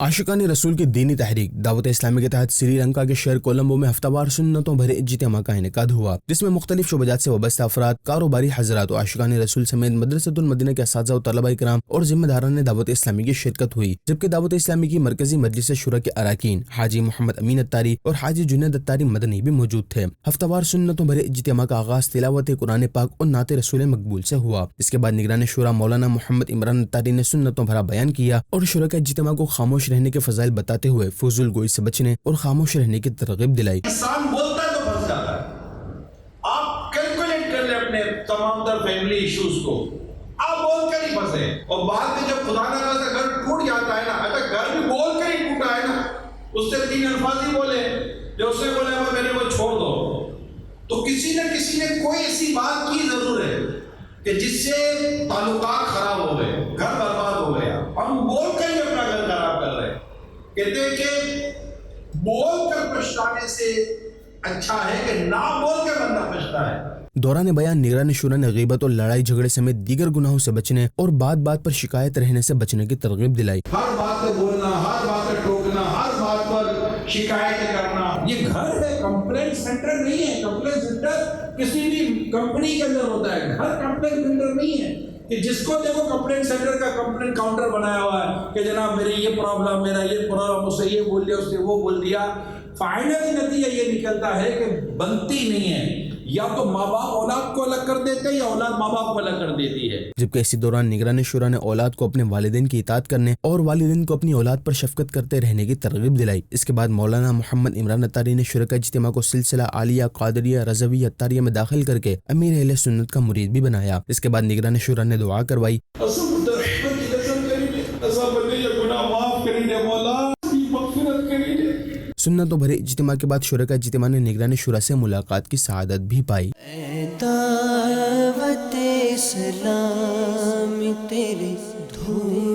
عاشقان رسول کی دینی تحریک دعوت اسلامی کے تحت سری لنکا کے شہر کولمبو میں ہفتہ وار سنتوں بھرے اجتماع کا انعقاد ہوا، جس میں مختلف شعبات سے وابستہ افراد، کاروباری حضرات و عاشقان رسول سمیت مدرسۃ المدینہ کے اساتذہ و طلباء کرام اور ذمہ داران دعوت اسلامی کی شرکت ہوئی، جبکہ دعوت اسلامی کی مرکزی مجلس شورا کے اراکین حاجی محمد امین اتاری اور حاجی جنید اتاری مدنی بھی موجود تھے۔ ہفتہ وار سنتوں بھرے اجتماع کا آغاز تلاوت قرآن پاک اور نعت رسول مقبول سے ہوا۔ اس کے بعد نگران شورا مولانا محمد عمران اتاری نے سنتوں بھرا بیان کیا اور شورا کے اجتماع کو خاموش رہنے کے فضائل بتاتے ہوئے فضول گوئی سے بچنے اور خاموش رہنے کی ترغیب دلائی۔ انسان بولتا ہے تو پھنس جاتا ہے۔ آپ کیلکولیٹ کر لیں اپنے تمام تر فیملی ایشوز کو، آپ بول کر ہی پھنسے، اور بعد میں جب خدا نہ خاصا گھر ٹوٹ جاتا ہے نا، اگر گھر بھی بول کر ہی ٹوٹا ہے نا، اس سے 3 الفاظ ہی بولے جو اس نے بولا میرے کو چھوڑ دو، تو کسی نے کوئی ایسی بات کی ضرور ہے کہ جس سے تعلقات خراب ہو گئے، گھر برباد ہو گیا۔ ہم بول کر ہی اپنا گھر خراب کر رہے ہیں۔ کہتے ہیں کہ بول کر پچھتانے سے اچھا ہے کہ نہ بول کے بندہ پچھتا ہے۔ دوران بیان نگران شورا نے غیبت اور لڑائی جھگڑے سمیت دیگر گناہوں سے بچنے اور بات بات پر شکایت رہنے سے بچنے کی ترغیب دلائی۔ ہر بات پہ بولنا، ہر بات پہ ٹوکنا، ہر بات پر شکایت کرنا، یہ گھر ہے، کمپلینٹ سینٹر نہیں ہے۔ کمپلینٹ سینٹر کسی بھی کمپنی کے اندر ہوتا ہے، گھر کمپلینٹ سینٹر نہیں ہے کہ جس کو دیکھو کمپلینٹ سینٹر کا کمپلینٹ کاؤنٹر بنایا ہوا ہے کہ جناب میری یہ پرابلم، میرا یہ پرابلم، اس سے یہ بول دیا، اس سے وہ بول دیا۔ فائنلی نتیجہ یہ نکلتا ہے کہ بنتی نہیں ہے، یا تو ماں باپ اولاد کو الگ کر دیتے ہیں یا اولاد ماں باپ کو الگ کر دیتی ہے۔ جبکہ اسی دوران نگران شورا نے اولاد کو اپنے والدین کی اطاعت کرنے اور والدین کو اپنی اولاد پر شفقت کرتے رہنے کی ترغیب دلائی۔ اس کے بعد مولانا محمد عمران اتاری نے شرکا اجتماع کو سلسلہ عالیہ قادریہ رضوی اتاریہ میں داخل کر کے امیر اہل سنت کا مرید بھی بنایا۔ اس کے بعد نگران شورا نے دعا کروائی۔ سنتوں بھرے اجتماع کے بعد شرکا اجتماع نے نگران شورا سے ملاقات کی سعادت بھی پائی۔ دعوت اسلام تیرے دھوم